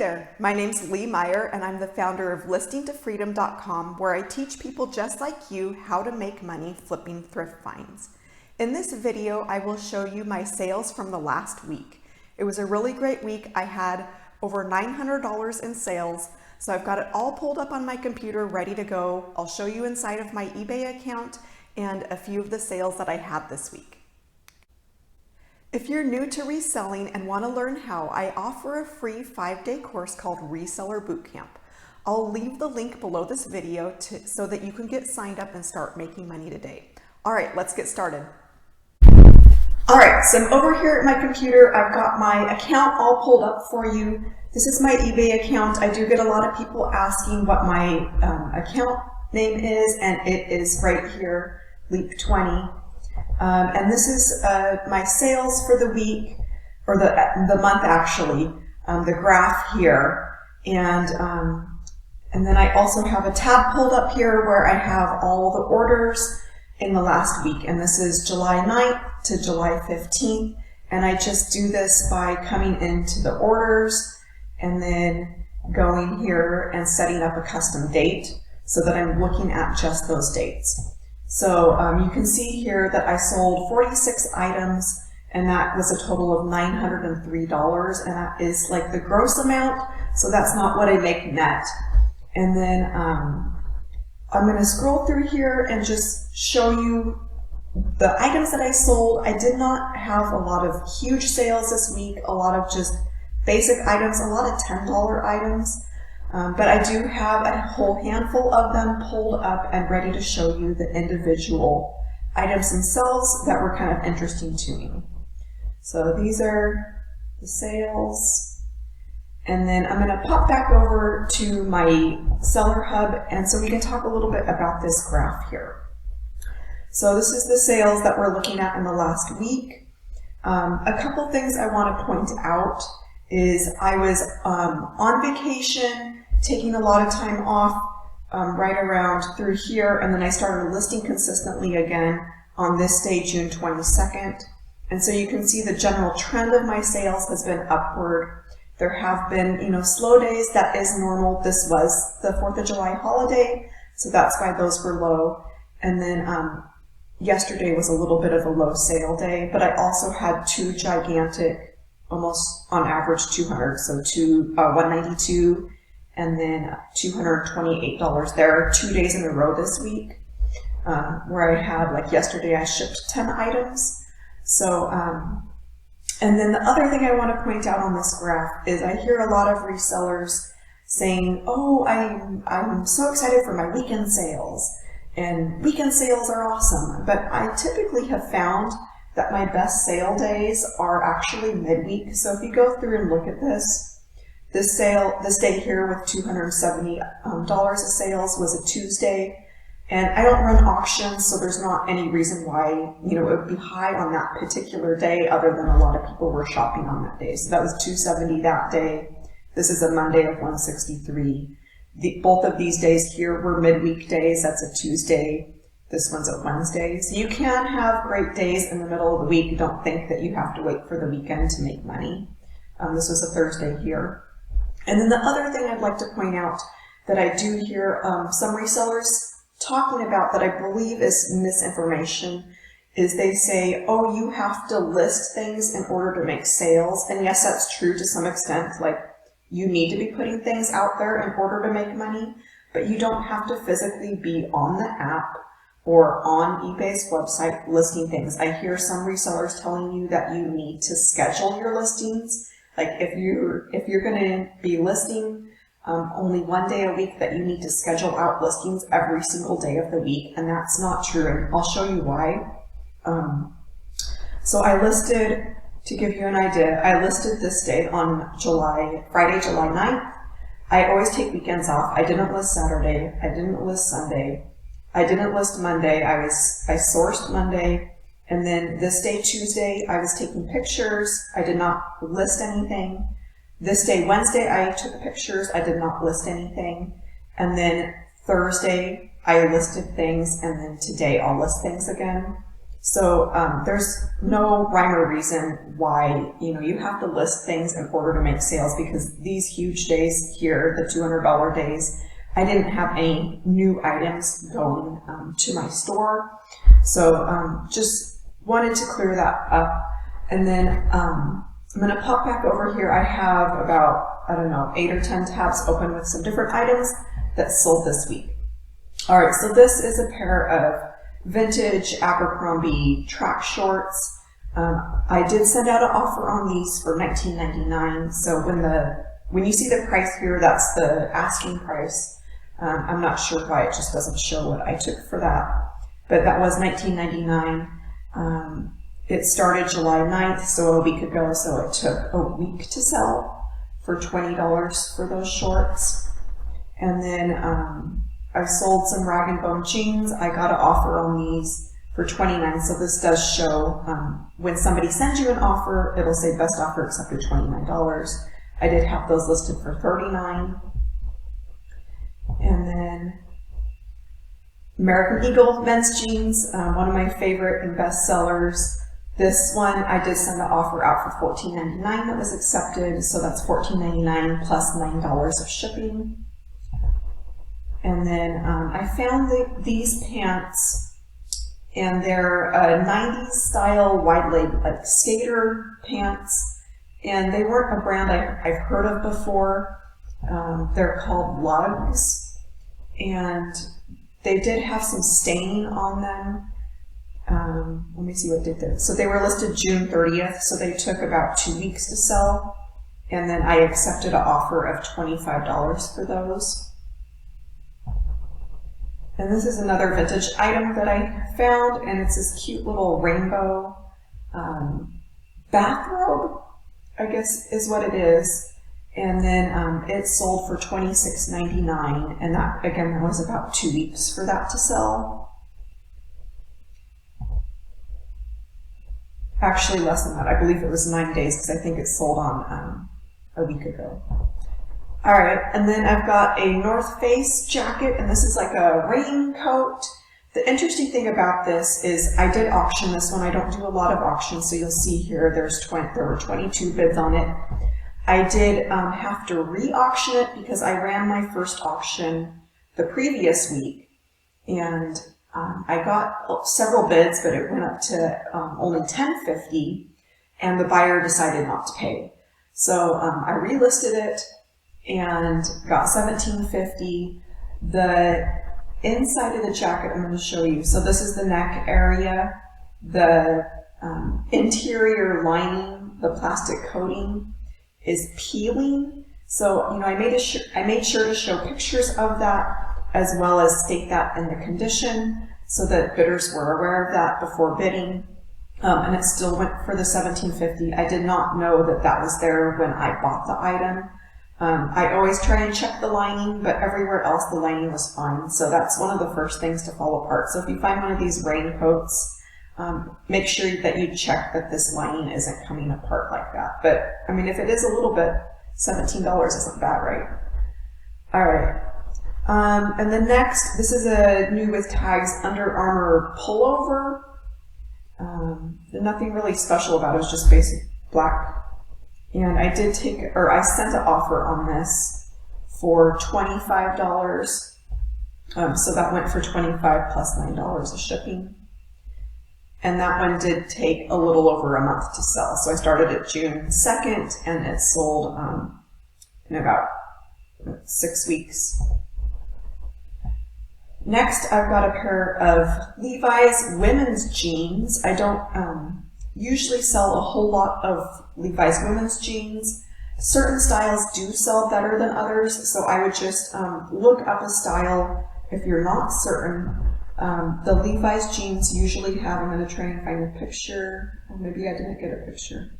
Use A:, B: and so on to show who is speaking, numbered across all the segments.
A: there, my name's Lee Meyer and I'm the founder of listingtofreedom.com, where I teach people just like you how to make money flipping thrift finds. In this video, I will show you my sales from the last week. It was a really great week. I had over $900 in sales, so I've got it all pulled up on my computer ready to go. I'll show you inside of my eBay account and a few of the sales that I had this week. If you're new to reselling and want to learn how, I offer a free 5-day course called Reseller Bootcamp. I'll leave the link below this video so that you can get signed up and start making money today. All right, let's get started. All right, so I'm over here at my computer. I've got my account all pulled up for you. This is my eBay account. I do get a lot of people asking what my account name is, and it is right here, Leap20. And this is my sales for the week, or the month actually, the graph here. And then I also have a tab pulled up here where I have all the orders in the last week. And this is July 9th to July 15th. And I just do this by coming into the orders and then going here and setting up a custom date so that I'm looking at just those dates. So you can see here that I sold 46 items, and that was a total of $903, and that is like the gross amount, so that's not what I make net. And then I'm going to scroll through here and just show you the items that I sold. I did not have a lot of huge sales this week, a lot of just basic items, a lot of $10 items. But I do have a whole handful of them pulled up and ready to show you the individual items themselves that were kind of interesting to me. So these are the sales. And then I'm going to pop back over to my seller hub, and so we can talk a little bit about this graph here. So this is the sales that we're looking at in the last week. A couple things I want to point out is I was on vacation, taking a lot of time off right around through here, and then I started listing consistently again on this day, June 22nd. And so you can see the general trend of my sales has been upward. There have been, slow days. That is normal. This was the 4th of July holiday, so that's why those were low. And then yesterday was a little bit of a low sale day, but I also had two gigantic, almost on average 200, so 192 and then $228 there, 2 days in a row this week, where I had, like yesterday, I shipped 10 items. So, and then the other thing I want to point out on this graph is I hear a lot of resellers saying, oh, I'm so excited for my weekend sales, and weekend sales are awesome. But I typically have found that my best sale days are actually midweek. So if you go through and look at this day here with $270 of sales was a Tuesday, and I don't run auctions, so there's not any reason why it would be high on that particular day, other than a lot of people were shopping on that day. So that was $270 that day. This is a Monday of $163. Both of these days here were midweek days. That's a Tuesday. This one's a Wednesday. So you can have great days in the middle of the week. Don't think that you have to wait for the weekend to make money. This was a Thursday here. And then the other thing I'd like to point out that I do hear some resellers talking about that I believe is misinformation is they say, oh, you have to list things in order to make sales. And yes, that's true to some extent. Like, you need to be putting things out there in order to make money, but you don't have to physically be on the app or on eBay's website listing things. I hear some resellers telling you that you need to schedule your listings. Like if you're going to be listing only one day a week, that you need to schedule out listings every single day of the week, and that's not true, and I'll show you why. So I listed, to give you an idea, I listed this day on Friday, July 9th. I always take weekends off. I didn't list Saturday. I didn't list Sunday. I didn't list Monday. I sourced Monday. And then this day, Tuesday, I was taking pictures. I did not list anything. This day, Wednesday, I took pictures. I did not list anything. And then Thursday, I listed things. And then today, I'll list things again. So there's no rhyme or reason why, you have to list things in order to make sales, because these huge days here, the $200 days, I didn't have any new items going to my store. So just wanted to clear that up. And then I'm going to pop back over here. I have about, I don't know, 8 or 10 tabs open with some different items that sold this week. All right, so this is a pair of vintage Abercrombie track shorts. I did send out an offer on these for $19.99. So when you see the price here, that's the asking price. I'm not sure why it just doesn't show what I took for that, but that was $19.99. It started July 9th, so a week ago, so it took a week to sell for $20 for those shorts. And then I sold some rag & bone jeans. I got an offer on these for $29, so this does show when somebody sends you an offer, it'll say best offer accepted $29. I did have those listed for $39. And then American Eagle men's jeans, one of my favorite and best sellers. This one I did send the offer out for $14.99 that was accepted, so that's $14.99 plus $9 of shipping. And then I found these pants, and they're 90s style wide leg, like skater pants, and they weren't a brand I've heard of before. They're called Lugs, and they did have some staining on them. Let me see what did this. So they were listed June 30th, so they took about 2 weeks to sell, and then I accepted an offer of $25 for those. And this is another vintage item that I found, and it's this cute little rainbow bathrobe, I guess is what it is. And then it sold for $26.99, and that, again, that was about 2 weeks for that to sell. Actually, less than that. I believe it was 9 days, because I think it sold on a week ago. All right, and then I've got a North Face jacket, and this is like a raincoat. The interesting thing about this is I did auction this one. I don't do a lot of auctions, so you'll see here there were 22 bids on it. I did have to re-auction it because I ran my first auction the previous week, and I got several bids, but it went up to only $10.50, and the buyer decided not to pay. So I relisted it and got $17.50. The inside of the jacket I'm going to show you. So this is the neck area, the interior lining, the plastic coating is peeling. So, I made sure to show pictures of that, as well as state that in the condition, so that bidders were aware of that before bidding. And it still went for the $17.50. I did not know that that was there when I bought the item. I always try and check the lining, but everywhere else the lining was fine. So that's one of the first things to fall apart. So if you find one of these raincoats, make sure that you check that this lining isn't coming apart like that. But I mean, if it is a little bit, $17 isn't bad, right? All right. And then next, this is a new with tags Under Armour pullover. Nothing really special about it. It was just basic black. And I did I sent an offer on this for $25. So that went for $25 plus $9 of shipping. And that one did take a little over a month to sell. So I started it June 2nd, and it sold in about 6 weeks. Next, I've got a pair of Levi's women's jeans. I don't usually sell a whole lot of Levi's women's jeans. Certain styles do sell better than others, so I would just look up a style if you're not certain. The Levi's jeans usually have, I'm going to try and find a picture. Oh, maybe I didn't get a picture.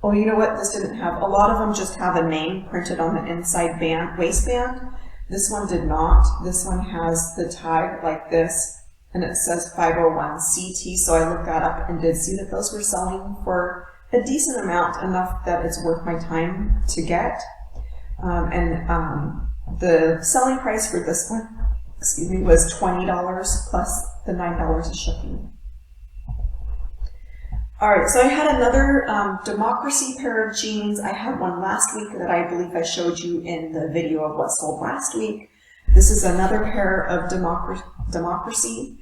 A: Oh, you know what? This didn't have. A lot of them just have a name printed on the inside waistband. This one did not. This one has the tag like this, and it says 501 CT, so I looked that up and did see that those were selling for a decent amount, enough that it's worth my time to get. The selling price for this one, was $20 plus the $9 of shipping. Alright, so I had another Democracy pair of jeans. I had one last week that I believe I showed you in the video of what sold last week. This is another pair of Democracy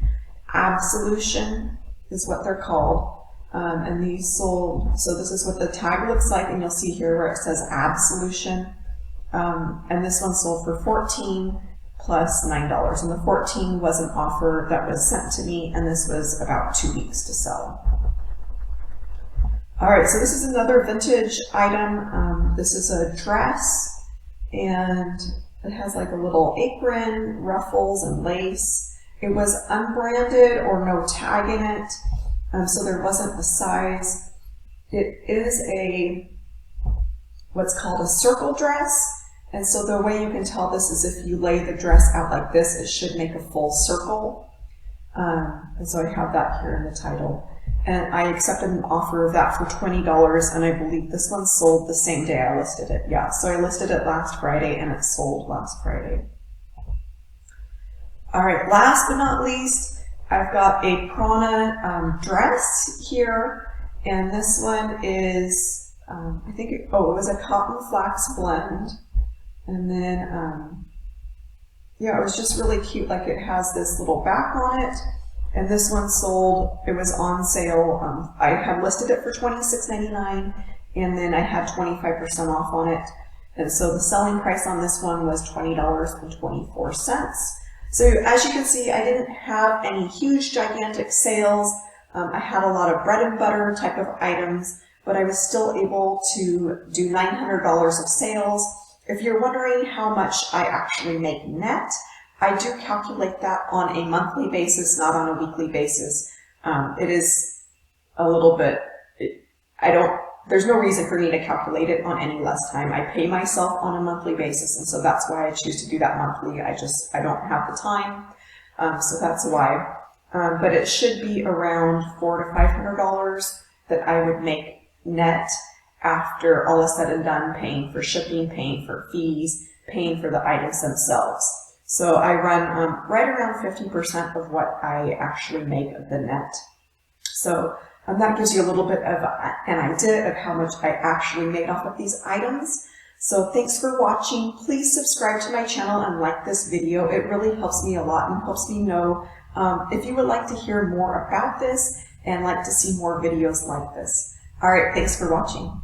A: Absolution is what they're called. And these sold, so this is what the tag looks like, and you'll see here where it says Absolution. And this one sold for $14 plus $9. And the $14 was an offer that was sent to me, and this was about 2 weeks to sell. All right, so this is another vintage item. This is a dress, and it has like a little apron, ruffles, and lace. It was unbranded or no tag in it, so there wasn't a size. It is what's called a circle dress, and so the way you can tell this is if you lay the dress out like this, it should make a full circle. And so I have that here in the title. And I accepted an offer of that for $20, and I believe this one sold the same day I listed it. Yeah, so I listed it last Friday, and it sold last Friday. All right, last but not least, I've got a Prana dress here, and this one is, I think, it was a cotton flax blend. And then, yeah, it was just really cute. Like, it has this little back on it. And this one sold, it was on sale. I had listed it for $26.99, and then I had 25% off on it. And so the selling price on this one was $20.24. So as you can see, I didn't have any huge, gigantic sales. I had a lot of bread and butter type of items, but I was still able to do $900 of sales. If you're wondering how much I actually make net, I do calculate that on a monthly basis, not on a weekly basis. It is a little bit, there's no reason for me to calculate it on any less time. I pay myself on a monthly basis, and so that's why I choose to do that monthly. I don't have the time, so that's why. But it should be around $400 to $500 that I would make net after all is said and done, paying for shipping, paying for fees, paying for the items themselves. So I run right around 50% of what I actually make of the net. So that gives you a little bit of an idea of how much I actually made off of these items. So thanks for watching. Please subscribe to my channel and like this video. It really helps me a lot and helps me know if you would like to hear more about this and like to see more videos like this. All right, thanks for watching.